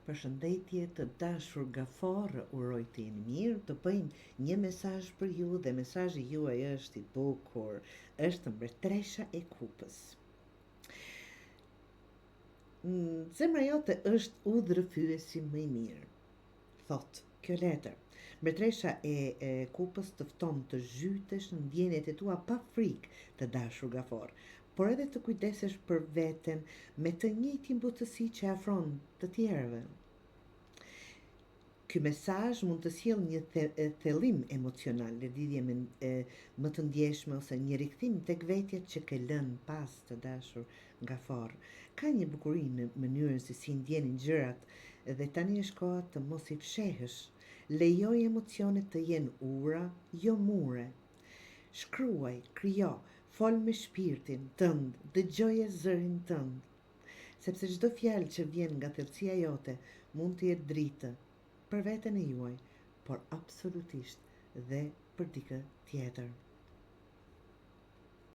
Përshëndetje të dashur Gafar, uroj të jeni mirë, të bëjmë një mesazh për ju dhe mesazhi juaj është i bukur, është mbretëresha e kupës. Zemra jote është udhërrëfyesi më i mirë, thot kjo letër. Mbretëresha e kupës të fton të zhytesh në ndjenjet e tua pa frikë, të dashur Gafar, por edhe të kujdesesh për veten me të njëjtin butësi që afron të tjerëve. Ky mesazh mund të sjellë një thellim emocional në lidhje me më të ndjeshme ose një rikthim tek vetja që ke lënë pas, të dashur Gafar. Ka një bukuri në mënyrën se si ndjenin gjërat dhe tani është koha të mos i fshehësh. Lejoj emocionet të jenë ura, jo mure. Shkruaj, krijo, fol me shpirtin tënd, dëgjoje zërin tënd, sepse çdo fjalë që vjen nga thellësia jote mund të jetë dritë për veten e juaj, por absolutisht dhe për dikë tjetër.